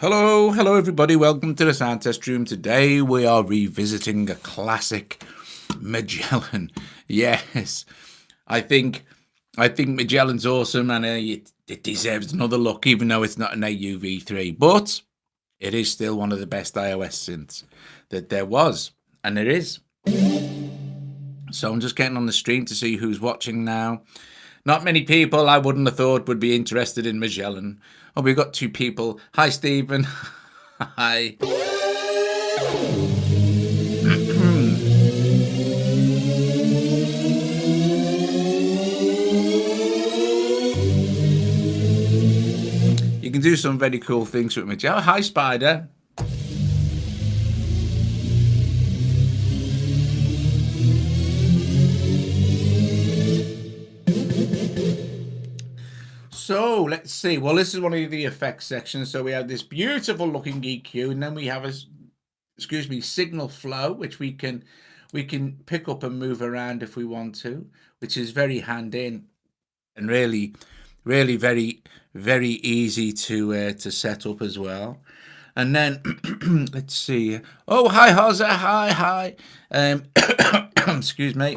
Hello everybody. Welcome to the sound test room. Today we are revisiting a classic, Magellan. Yes, I think Magellan's awesome, and it deserves another look, even though it's not an AUV3. But it is still one of the best iOS synths that there was, and it is. So I'm just getting on the stream to see who's watching now. Not many people I wouldn't have thought would be interested in Magellan. Oh, we've got two people. Hi, Stephen. Hi. You can do some very cool things with Magellan. Hi, Spider. So let's see. Well, this is one of the effects sections. So we have this beautiful looking EQ, and then we have a, signal flow, which we can pick up and move around if we want to, which is very handy and really very easy to set up as well. And then let's see. Oh, hi, Hoza. Hi. Excuse me.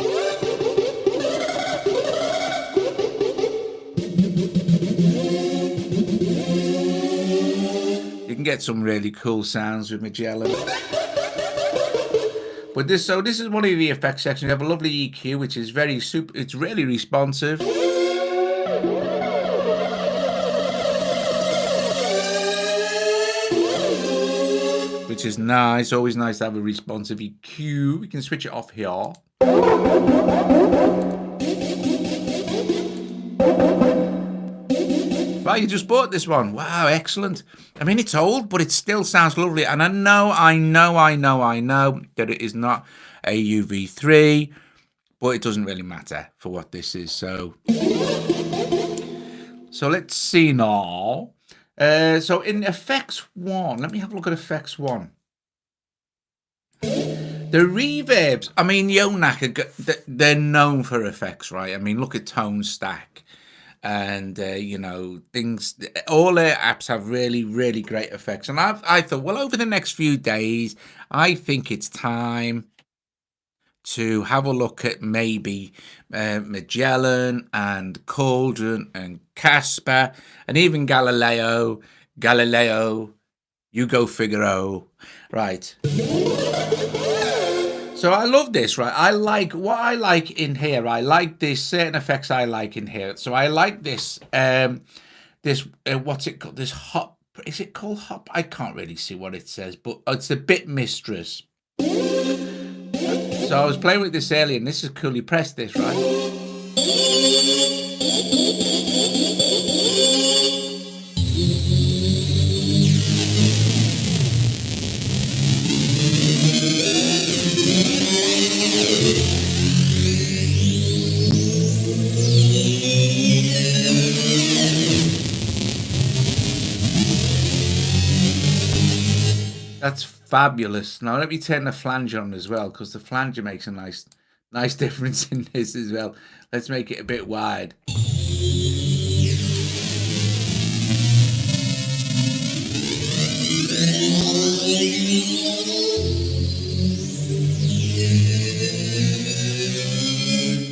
You can get some really cool sounds with Magellan. But this is one of the effects sections. You have a lovely EQ, which is it's really responsive. Which is nice. Always nice to have a responsive EQ. We can switch it off here. Wow, you just bought this one. Wow, excellent. I mean, it's old, but it still sounds lovely. And I know that it is not AUV3, but it doesn't really matter for what this is. So let's see now. So in Effects 1, let me have a look at Effects 1. The reverbs, I mean, Yonac, they're known for effects, right? I mean, look at Tone Stack. And things, all their apps have really great effects. And I thought, well, over the next few days, I think it's time to have a look at maybe Magellan and Cauldron and Casper and even Galileo, you go figure, right? So I love this, right? I like what I like in here. I like this certain effects I like in here. So I like this, what's it called? This hop, is it called hop? I can't really see what it says, but it's a bit mistress. So I was playing with this earlier, and this is cool. You press this, right? That's fabulous. Now let me turn the flange on as well, because the flanger makes a nice difference in this as well. Let's make it a bit wide.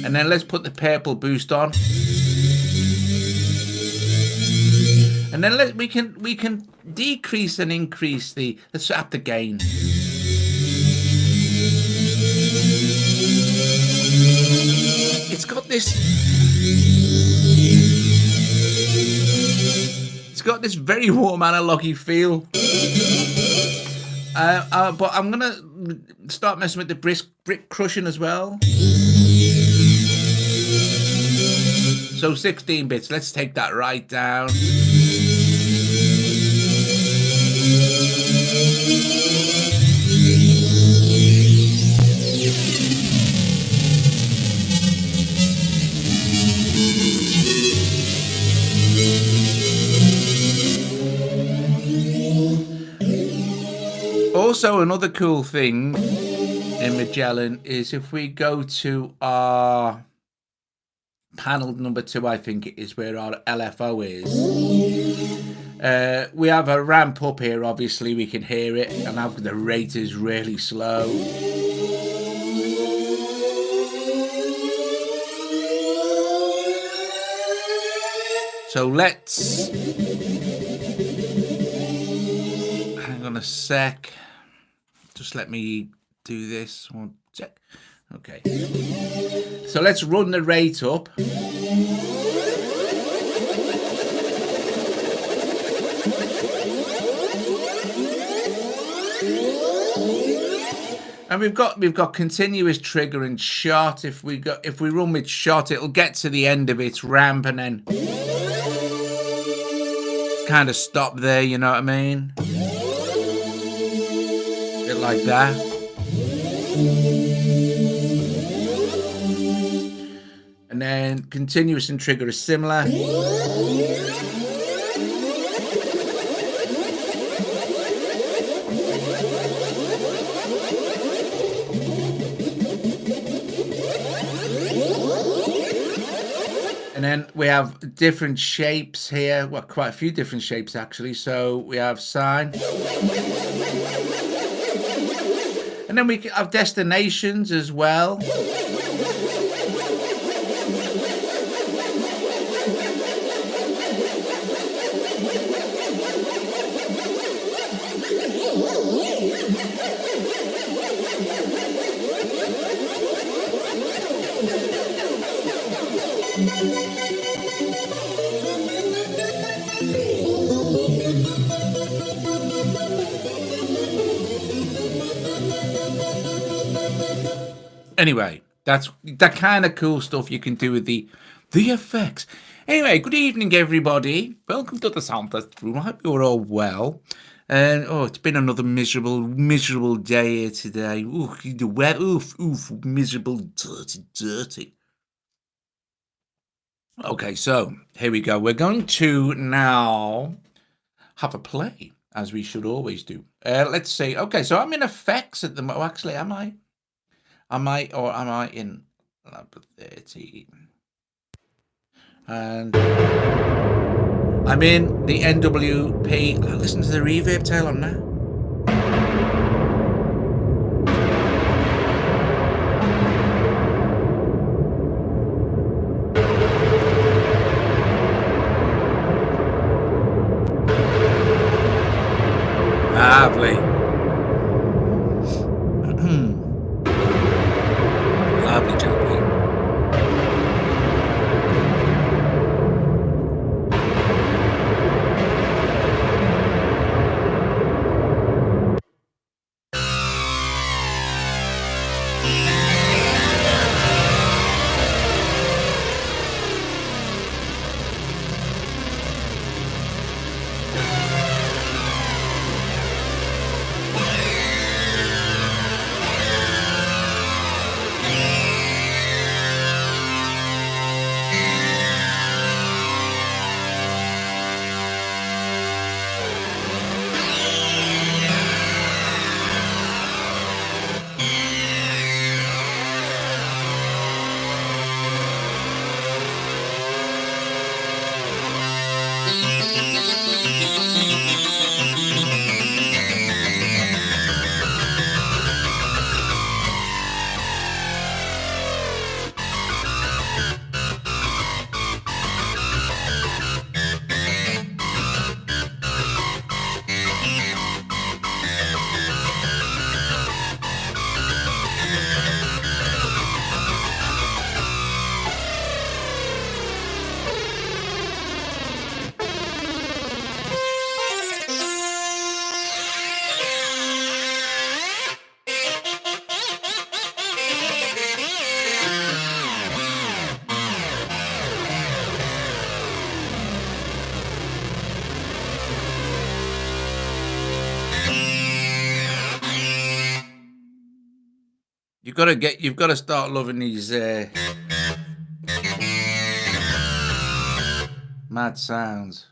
And then let's put the purple boost on. And then we can decrease and increase let's up the gain. It's got this very warm analog-y feel. But I'm gonna start messing with the brick crushing as well. So 16 bits, let's take that right down. Also, another cool thing in Magellan is if we go to our panel number 2, I think it is, where our LFO is. We have a ramp up here, obviously we can hear it, and the rate is really slow. So let's, hang on a sec, just let me do this, 1 sec, okay. So let's run the rate up. And we've got continuous trigger and shot. If we run with shot, it'll get to the end of its ramp and then kind of stop there, you know what I mean? Bit like that. And then continuous and trigger is similar. And then we have different shapes here. Well, quite a few different shapes actually. So we have sine. And then we have destinations as well. Anyway, that's that kind of cool stuff you can do with the effects. Anyway, good evening, everybody. Welcome to the sound test room. I hope you're all well. And it's been another miserable day here today. Ooh, the weather, oof, miserable, dirty. Okay, so here we go. We're going to now have a play, as we should always do. Let's see. Okay, so I'm in effects at the moment. Actually, am I? Am I in lab 13? And I'm in the NWP. Listen to the reverb tail on that. Lovely. Lovely job here. You've got to start loving these mad sounds.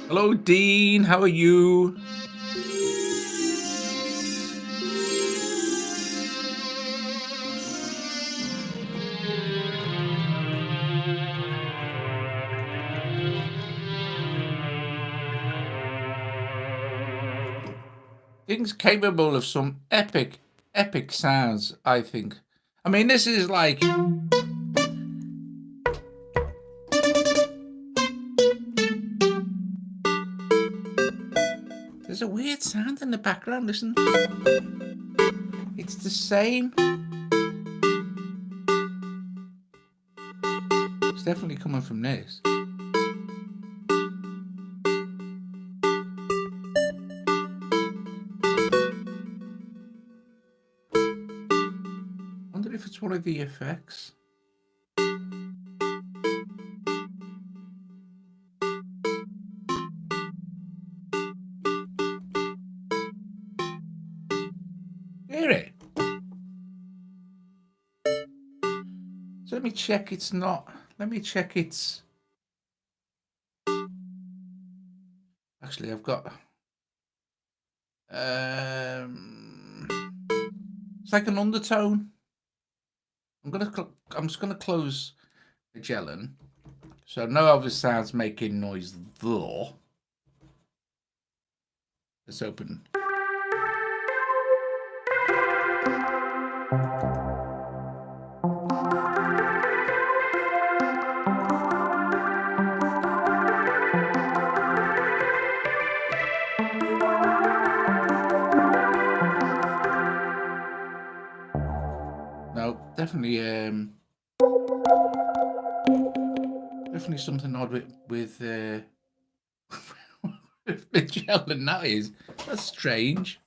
Hello, Dean. How are you? Things capable of some epic sounds, I think. I mean, this is like... There's a weird sound in the background, listen. It's the same. It's definitely coming from this. I wonder if it's one of the effects. Hear it? So let me check it's not. Let me check it's... Actually, I've got... It's like an undertone. I'm just gonna close Magellan. So no other sounds making noise though. Let's open. No, definitely definitely something odd with Magellan, that's strange.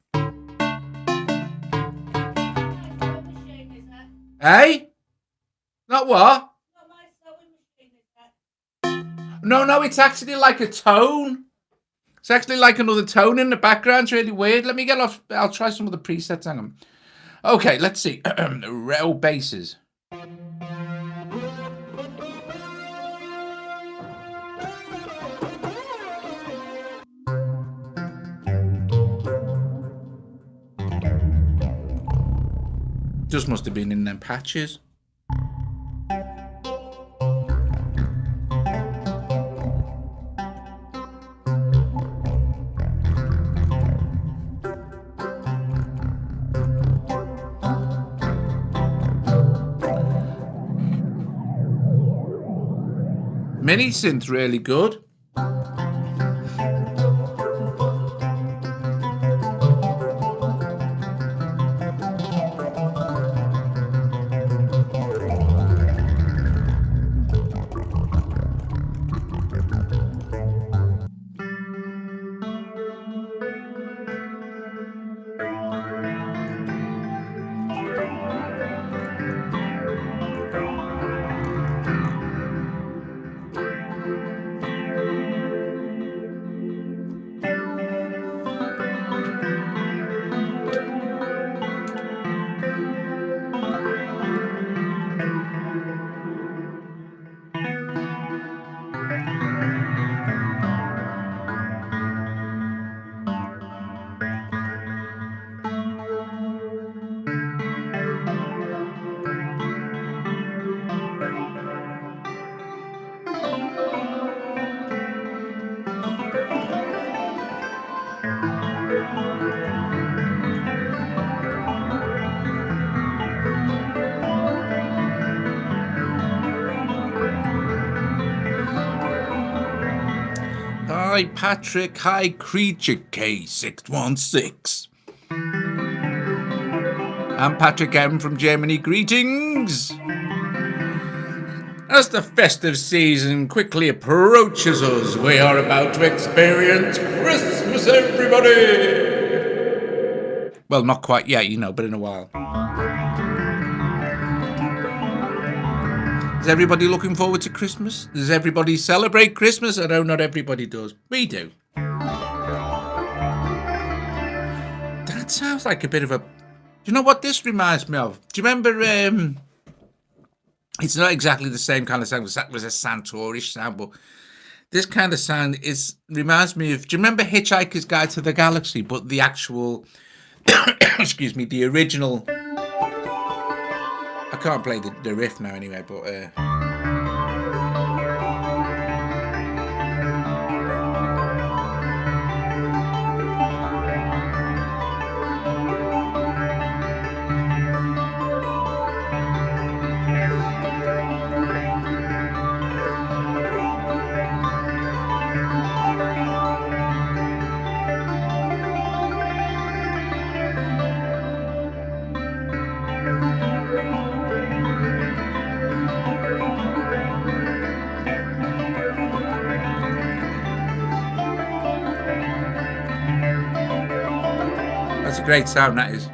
Hey? Not what? No, it's actually like a tone. It's actually like another tone in the background. It's really weird. Let me get off. I'll try some of the presets. Hang on. Okay, let's see. Rail basses. Just must have been in them patches. Mini synth really good. Hi, Patrick. Hi, Creature K616. I'm Patrick M from Germany. Greetings. As the festive season quickly approaches us, we are about to experience Christmas, everybody! Well, not quite yet, but in a while. Is everybody looking forward to Christmas? Does everybody celebrate Christmas? I know not everybody does. We do. That sounds like a bit of a... Do you know what this reminds me of? Do you remember... It's not exactly the same kind of sound. It was a Santorish sound, but This kind of sound reminds me of. Do you remember Hitchhiker's Guide to the Galaxy? But the actual, excuse me, the original. I can't play the riff now anyway, but that's a great sound. That is.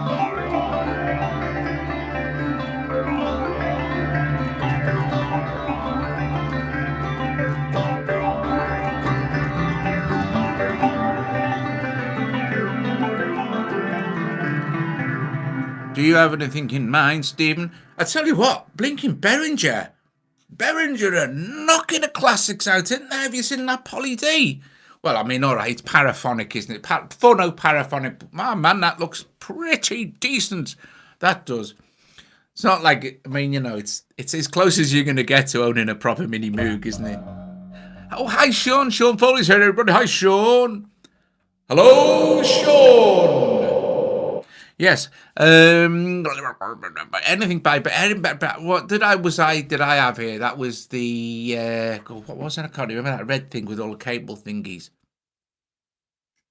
Do you have anything in mind, Stephen? I tell you what, blinking Behringer are knocking the classics out, isn't they? Have you seen that Polly D? Well, I mean, all right, it's paraphonic, isn't it? Phono paraphonic. My man, that looks pretty decent. That does. It's not like, I mean, it's as close as you're going to get to owning a proper mini Moog, isn't it? Oh, hi, Sean. Sean Foley's here, everybody. Hi, Sean. Hello, Sean. Yes. Anything by what did I have here? That was the what was it? I can't remember that red thing with all the cable thingies.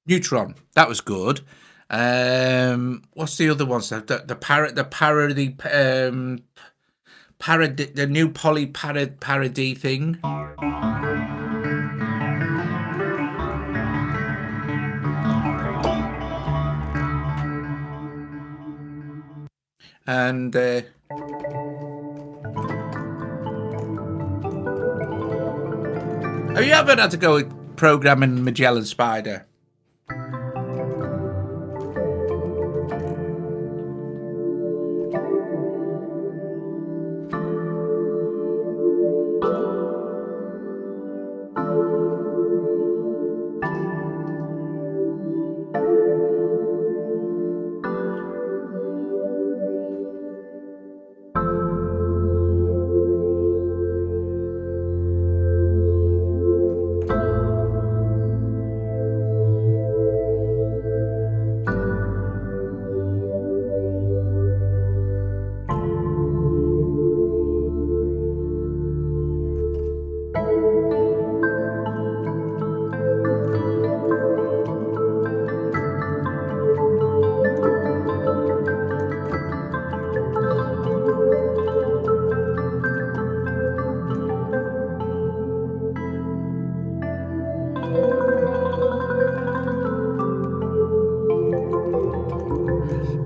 Neutron. That was good. What's the other ones? The new poly parody thing. And have you ever had to go programming Magellan Spider?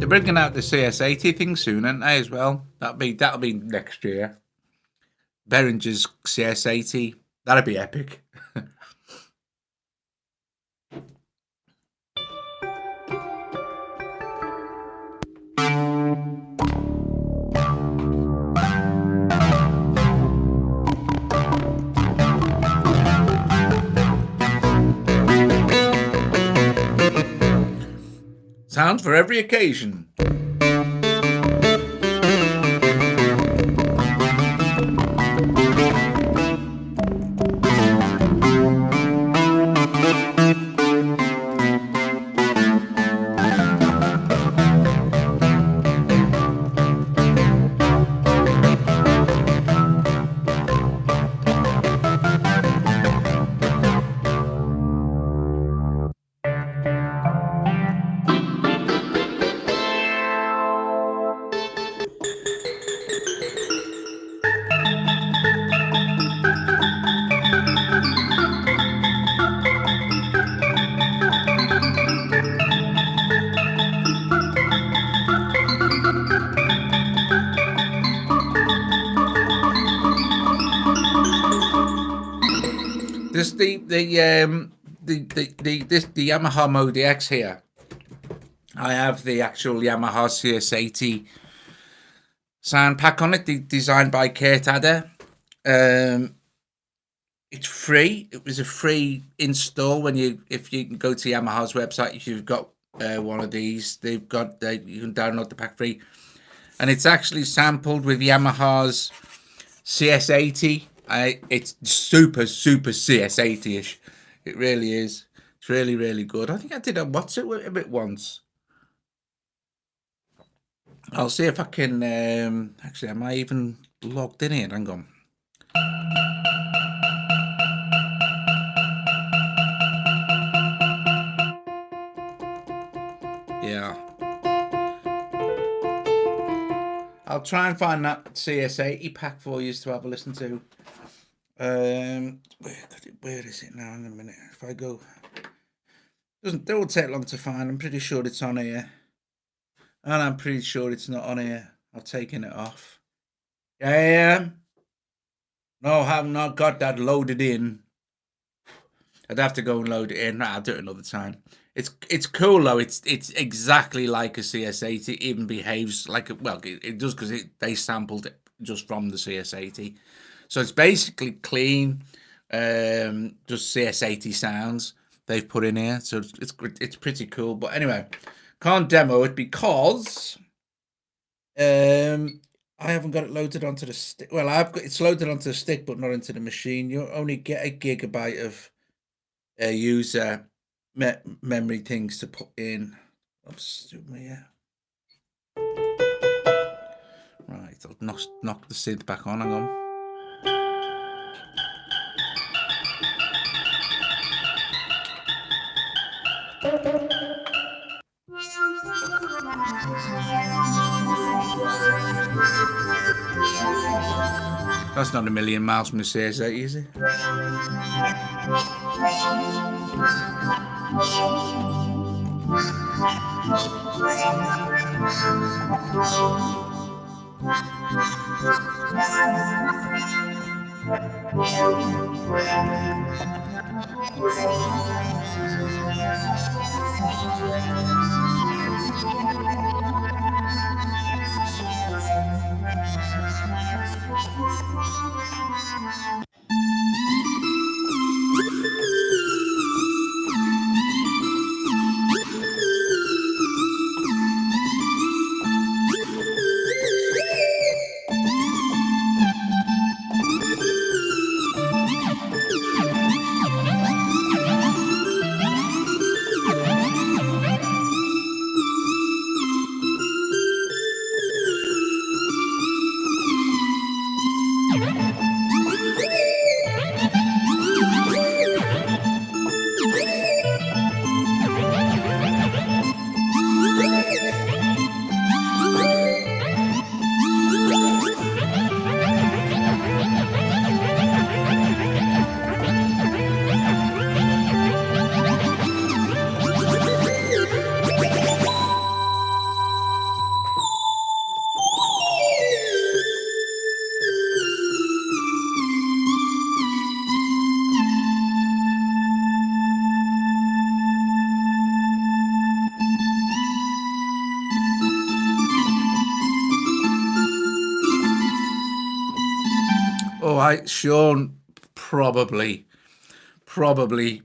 Bringing out the CS80 thing soon, aren't they, as well? That'll be next year. Behringer's CS80. That'll be epic. Sounds for every occasion. This the Yamaha Mode X here. I have the actual Yamaha CS80 sound pack on it, designed by Kurt Adder. It's free. It was a free install if you can go to Yamaha's website. If you've got one of these, you can download the pack free, and it's actually sampled with Yamaha's CS80. It's super CS80ish. It really is. It's really really good. I think I did a What's It with it once. I'll see if I can. Actually, am I even logged in here? Hang on. Yeah. I'll try and find that CS80 pack for you to have a listen to. Where is it now? In a minute. If I go, it won't take long to find. I'm pretty sure it's on here, and I'm pretty sure it's not on here. I've taken it off. Yeah. No, I have not got that loaded in. I'd have to go and load it in. I'll do it another time. It's cool though. It's exactly like a CS80. It even behaves like it does because they sampled it just from the CS80. So it's basically clean, just CS80 sounds they've put in here. So it's pretty cool. But anyway, can't demo it because I haven't got it loaded onto the stick. Well, it's loaded onto the stick, but not into the machine. You only get a gigabyte of user memory things to put in. Oops, yeah. Right, I'll knock the synth back on. Hang on. That's not a million miles from the CS80, is it? Sean probably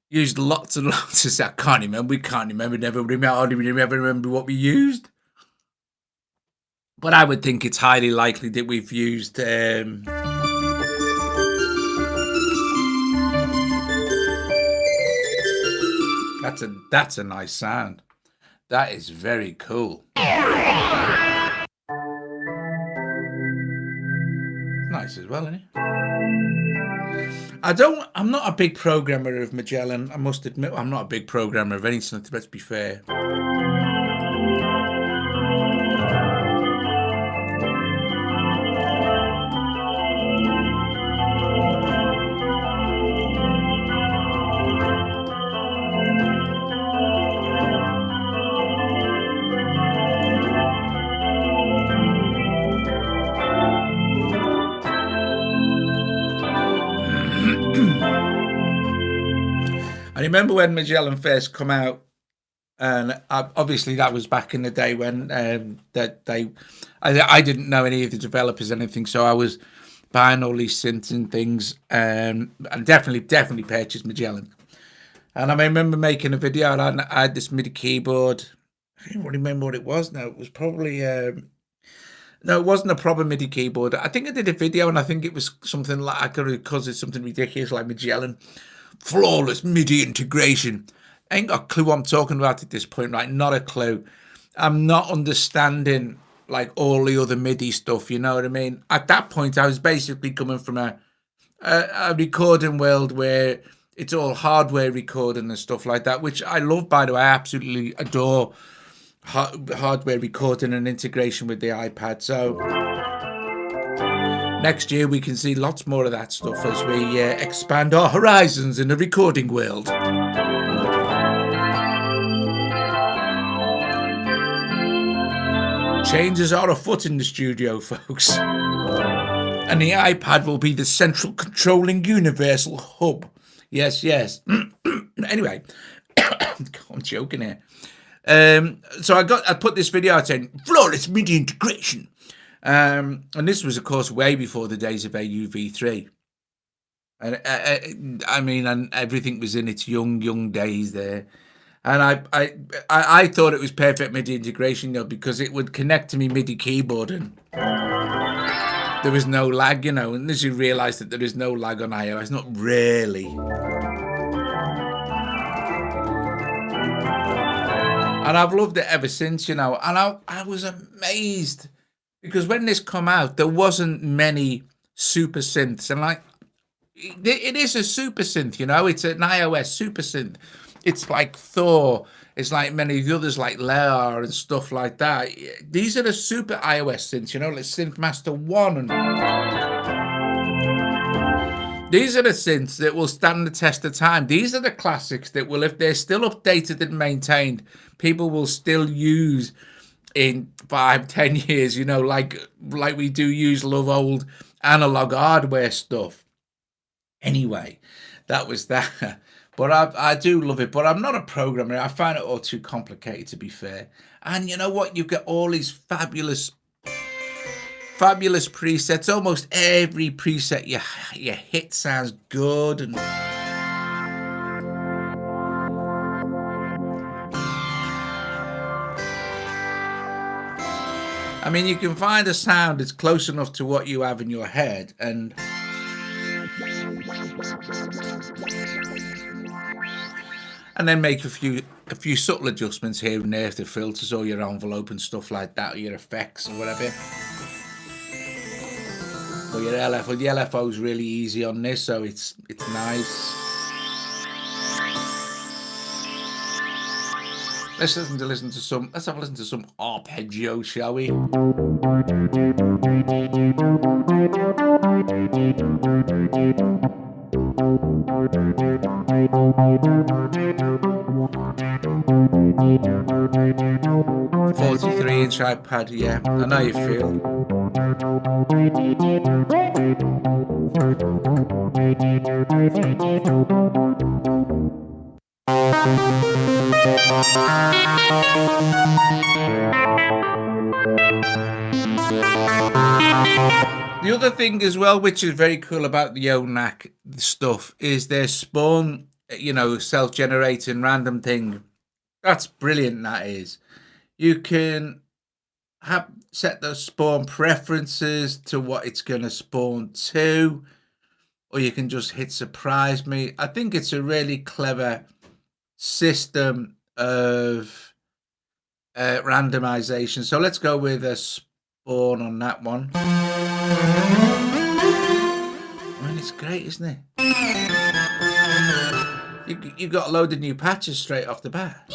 used lots and lots of stuff. I can't remember. We can't remember. Never remember what we used. But I would think it's highly likely that we've used. That's a nice sound. That is very cool. Nice as well, isn't it? I'm not a big programmer of Magellan. I must admit, I'm not a big programmer of anything. Let's be fair. I remember when Magellan first come out, and obviously that was back in the day when I didn't know any of the developers or anything, so I was buying all these synths and things, and definitely purchased Magellan. And I remember making a video, and I had this MIDI keyboard. I don't remember what it was now. It was probably no, it wasn't a proper MIDI keyboard. I think I did a video, and I think it was something like, I could have caused it something ridiculous like Magellan flawless MIDI integration. I ain't got a clue what I'm talking about at this point, right? Not a clue. I'm not understanding like all the other MIDI stuff, you know what I mean? At that point, I was basically coming from a recording world where it's all hardware recording and stuff like that, which I love, by the way. I absolutely adore hardware recording and integration with the iPad. So next year we can see lots more of that stuff as we expand our horizons in the recording world. Changes are afoot in the studio, folks. And the iPad will be the central controlling universal hub. Yes, yes. Anyway, I'm joking here. So I put this video out saying flawless MIDI integration. And this was, of course, way before the days of AUV3. And I mean, and everything was in its young days there. And I thought it was perfect MIDI integration, though, because it would connect to me MIDI keyboard and there was no lag, you know. And as you realize that there is no lag on iOS, not really. And I've loved it ever since, you know. And I was amazed because when this come out, there wasn't many super synths. And like, it is a super synth, you know. It's an iOS super synth. It's like Thor. It's like many of the others, like Lear and stuff like that. These are the super iOS synths, you know, like Synthmaster 1. And these are the synths that will stand the test of time. These are the classics that will, if they're still updated and maintained, people will still use in 5-10 years, you know, like we do love old analog hardware stuff. Anyway, that was that. But I do love it, but I'm not a programmer. I find it all too complicated, to be fair. And you know what? You've got all these fabulous presets. Almost every preset you hit sounds good. And I mean, you can find a sound that's close enough to what you have in your head, and then make a few subtle adjustments here and there to filters or your envelope and stuff like that, or your effects or whatever. Or your LFO. The LFO is really easy on this, so it's nice. Let's have a listen to some arpeggio, shall we? "43-inch iPad, yeah, I know you feel." The other thing as well, which is very cool about the Yonac stuff, is their Spawn, you know, self-generating random thing. That's brilliant, that is. You can set those Spawn preferences to what it's going to spawn to, or you can just hit surprise me. I think it's a really clever system of randomization. So let's go with a Spawn on that one. I mean, it's great, isn't it? You got a load of new patches straight off the bat.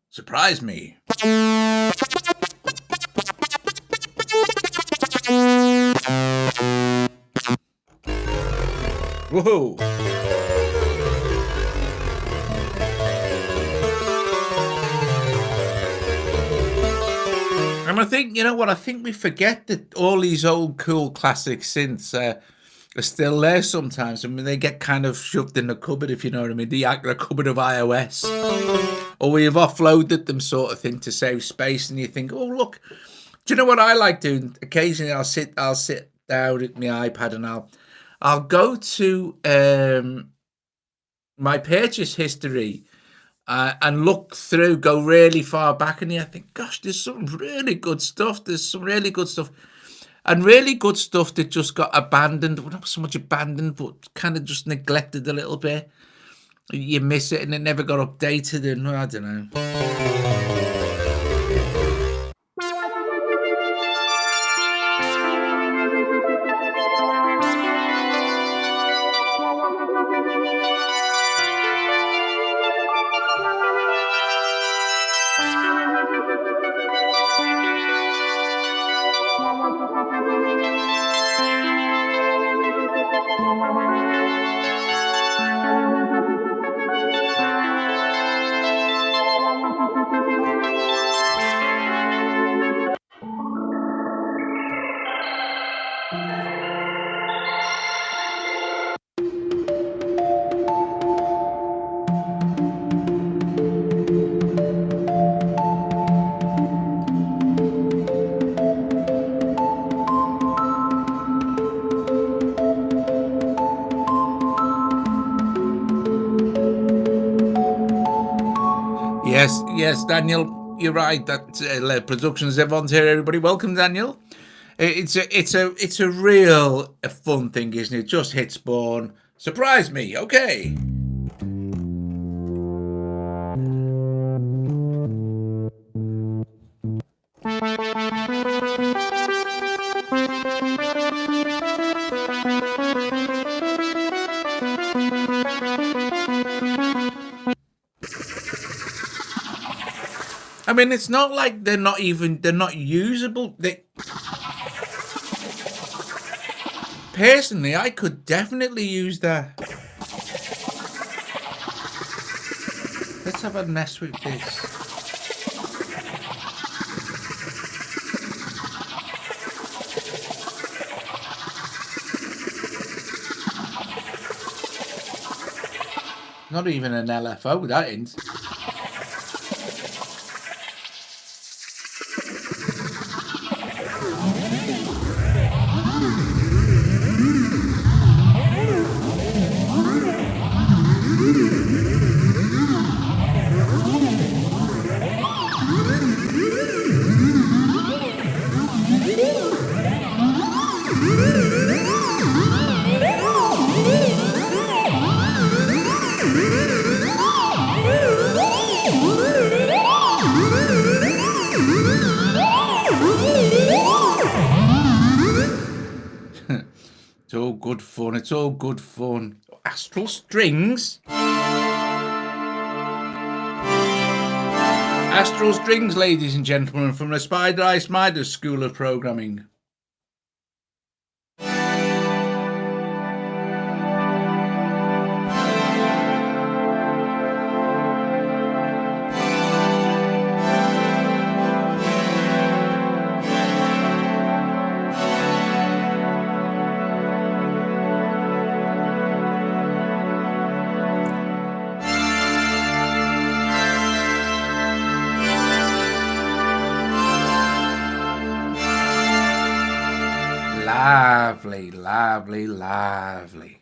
Surprise me. Whoa. And I think, you know what, I think we forget that all these old cool classic synths are still there sometimes. I mean, they get kind of shoved in the cupboard, if you know what I mean. The cupboard of iOS. or where you've offloaded them, sort of thing, to save space, and you think, oh look, do you know what I like doing? Occasionally, I'll sit down at my iPad and I'll go to my purchase history and look through, go really far back, and I think, gosh, there's some really good stuff. There's some really good stuff, and really good stuff that just got abandoned. Well, not so much abandoned, but kind of just neglected a little bit. You miss it, and it never got updated, and I don't know. Yes, Daniel, you're right. That Les Productions Zvon's here. Everybody, welcome, Daniel. It's a real fun thing, isn't it? Just hit spawn, surprise me. Okay. I mean, it's not like they're not usable. Personally, I could definitely use that. Let's have a mess with this. Not even an LFO, that ain't. It's all good fun. It's all good fun. Astral Strings. Astral Strings, ladies and gentlemen, from the Spider Eye Smiders School of Programming. Lovely, lovely, lovely.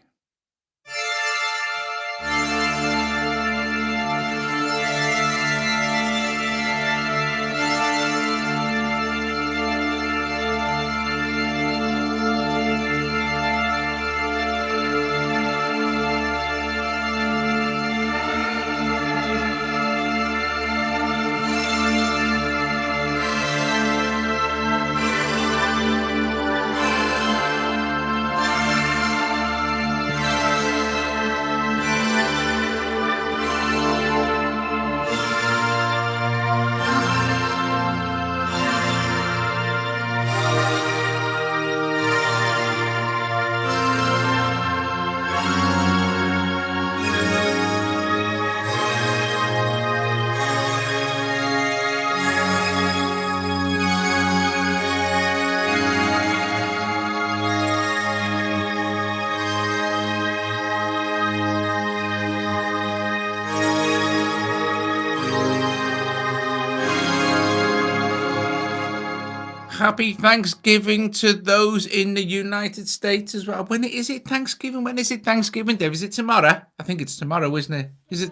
happy Thanksgiving to those in the United States as well. When is it Thanksgiving? When is it Thanksgiving, Dave? Is it tomorrow? I think it's tomorrow, isn't it? Is it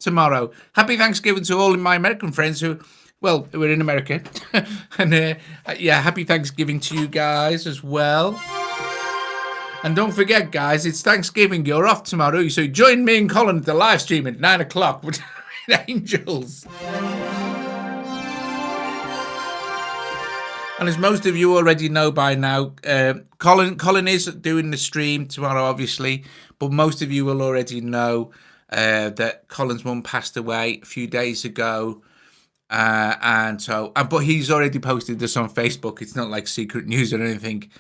tomorrow? Happy Thanksgiving to all of my American friends who are in America. And yeah, happy Thanksgiving to you guys as well. And don't forget, guys, it's Thanksgiving. You're off tomorrow, so join me and Colin at the live stream at 9 o'clock with Angels. And as most of you already know by now, Colin is doing the stream tomorrow, obviously, but most of you will already know that Colin's mum passed away a few days ago. But he's already posted this on Facebook. It's not like secret news or anything.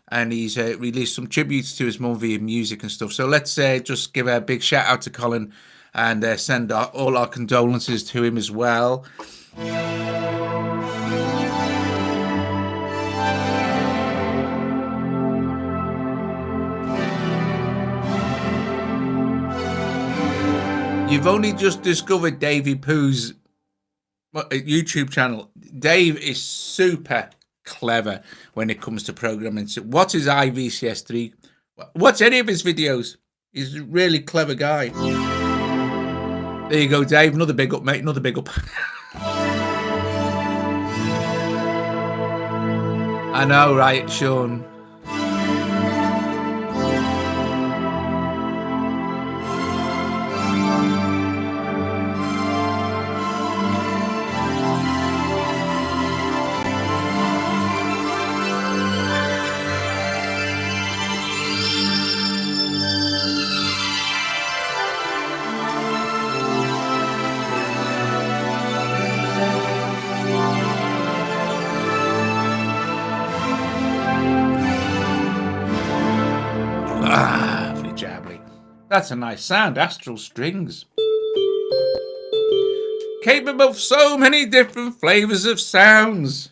And he's released some tributes to his mum via music and stuff. So let's just give a big shout out to Colin and send all our condolences to him as well. You've only just discovered Davey Pooh's YouTube channel. Dave is super clever when it comes to programming. So what's his IVCS3? What's any of his videos? He's a really clever guy. There you go, Dave. Another big up, mate. Another big up. I know, right, Sean? That's a nice sound, Astral Strings. Capable of so many different flavors of sounds.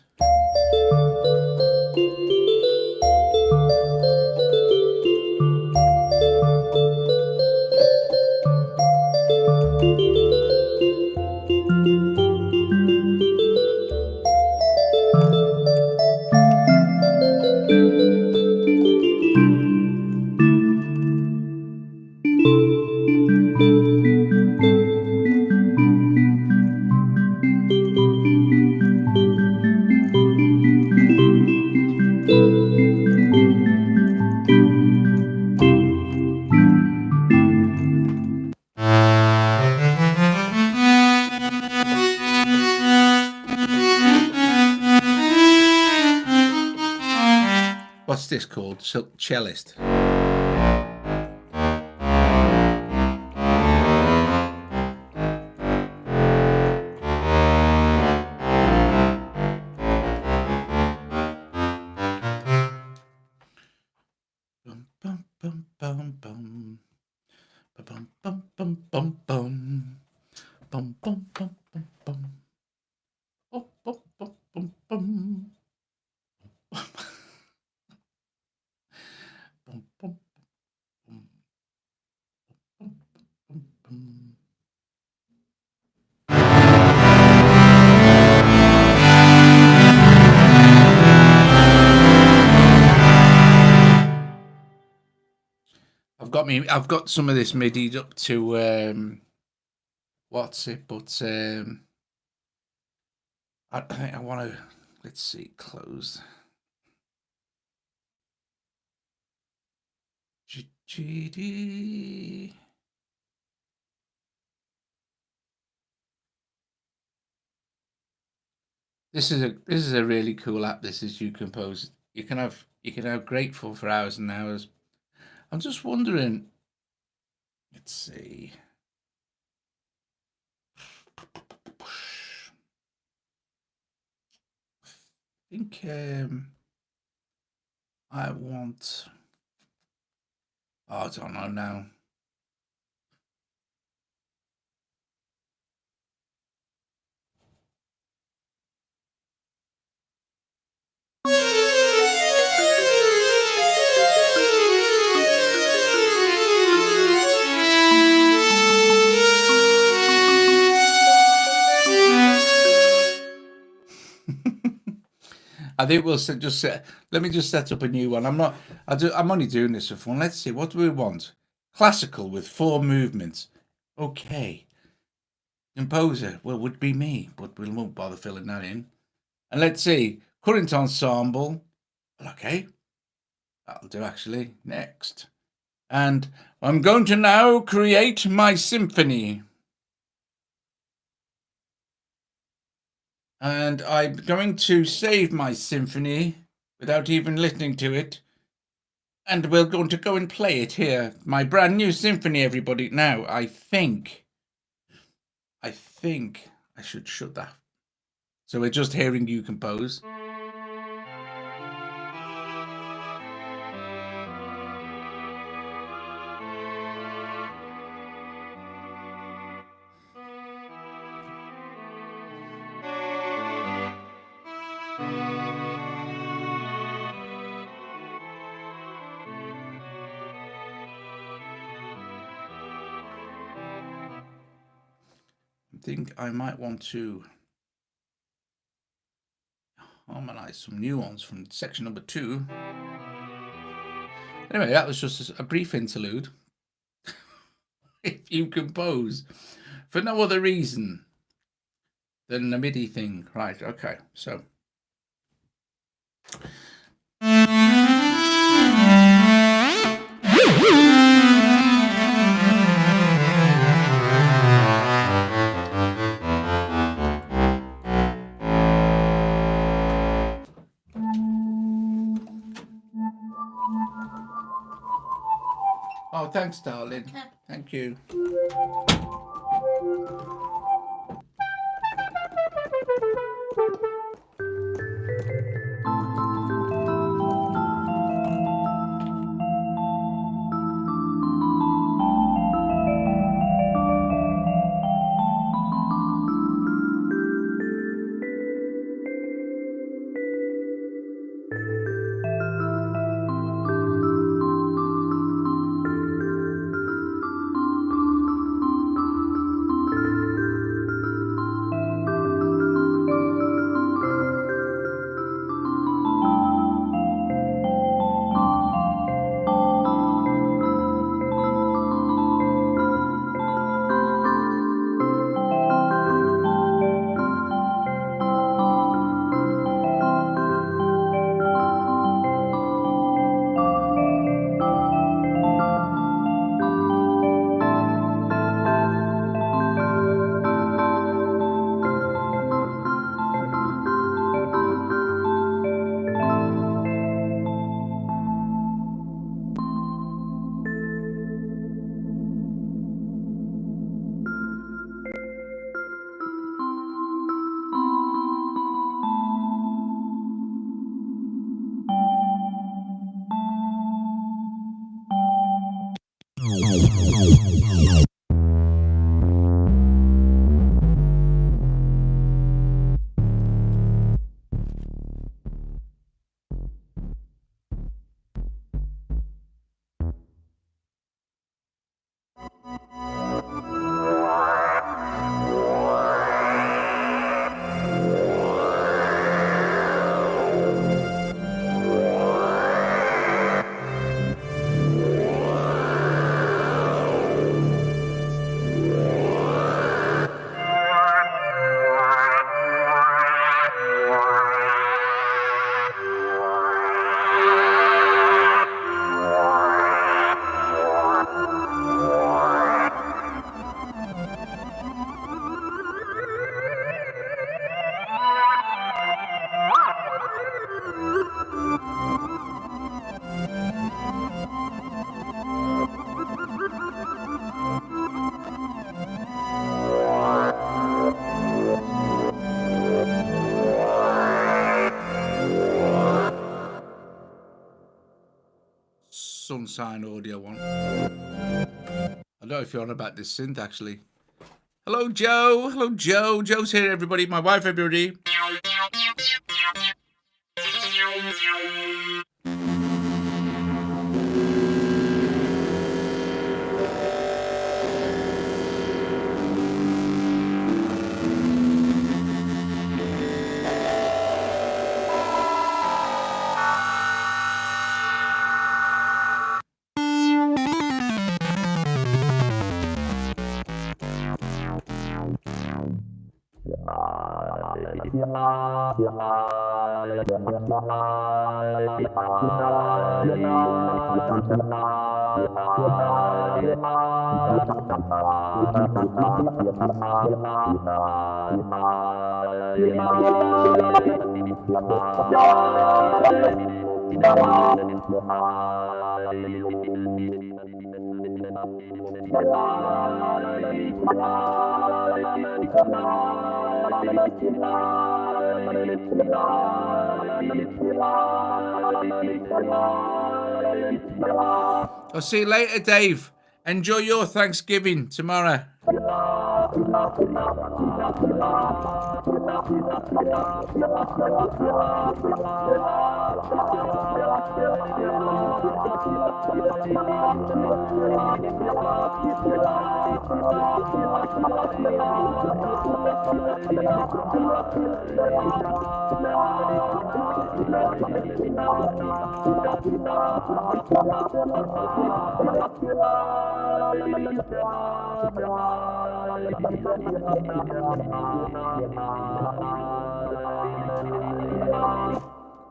What's this called? Cellist. I've got some of this MIDI up to what's it? But I think I want to. Let's see, close. GD. This is a really cool app. This is You Compose. You can have Grateful for hours and hours. I'm just wondering. Let's see. I think I want. Oh, I don't know now. I think we'll just set. Let me just set up a new one. I'm only doing this for fun. Let's see. What do we want? Classical with 4 movements. Okay. Composer. Well, would be me, but we won't bother filling that in. And let's see. Current ensemble. Okay. That'll do actually. Next. And I'm going to now create my symphony. And I'm going to save my symphony without even listening to it. And we're going to go and play it here. My brand new symphony, everybody. Now, I think I should shut that. So we're just hearing you compose. I think I might want to harmonize some nuance from section number 2. Anyway, that was just a brief interlude. If you compose for no other reason than the MIDI thing. Right, okay, so. Oh, thanks, darling. Okay. Thank you. Sunshine audio one. I don't know if you're on about this synth actually. Hello, Joe. Hello, Joe. Joe's here, everybody. My wife, everybody. I'll see you later, Dave. Enjoy your Thanksgiving tomorrow.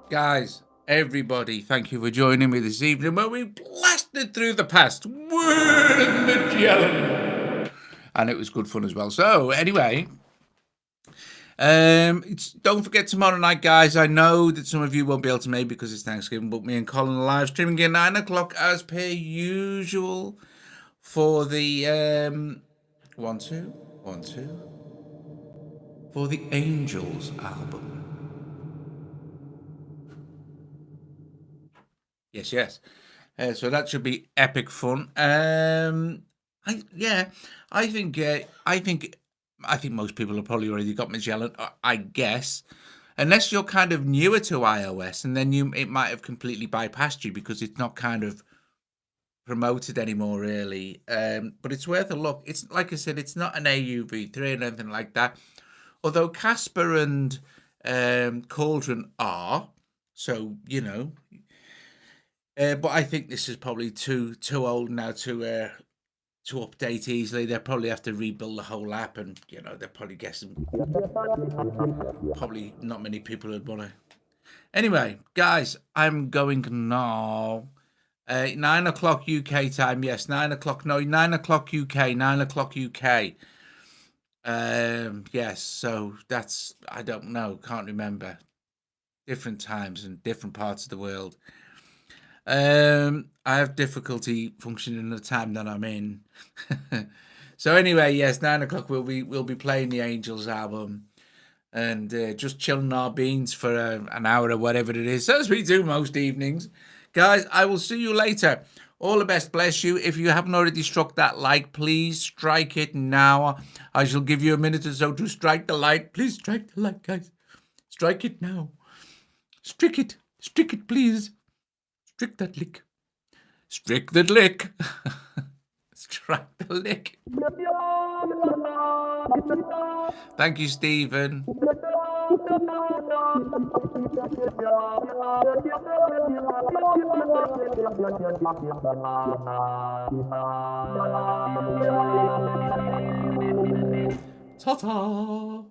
Guys, everybody, thank you for joining me this evening where we blasted through the past with Magellan. And it was good fun as well. So, anyway, don't forget tomorrow night, guys. I know that some of you won't be able to make because it's Thanksgiving, but me and Colin are live streaming at 9 o'clock as per usual for the for the Angels album. Yes. So that should be epic fun. I think most people have probably already got Magellan, I guess, unless you're kind of newer to iOS, and then it might have completely bypassed you because it's not kind of promoted anymore, really. But it's worth a look. It's like I said, it's not an AUV3 or anything like that. Although Casper and Cauldron are, so you know. But I think this is probably too old now to update easily. They'll probably have to rebuild the whole app, and they're probably guessing probably not many people would want to. Anyway, guys, I'm going now. 9 o'clock UK time. Yes, 9 o'clock. No, 9 o'clock UK. 9 o'clock UK. Yes. So that's I don't know. Can't remember. Different times in different parts of the world. I have difficulty functioning in the time that I'm in. So anyway, yes, 9 o'clock we'll be playing the Angels album and just chilling our beans for an hour or whatever it is, as we do most evenings. Guys, I will see you later. All the best, bless you. If you haven't already struck that like, please strike it now. I shall give you a minute or so to strike the like. Please strike the like, guys. Strike it now. Strick it, please. Strick that lick. Strick that lick. Strike the lick. Thank you, Stephen. Ta-ta.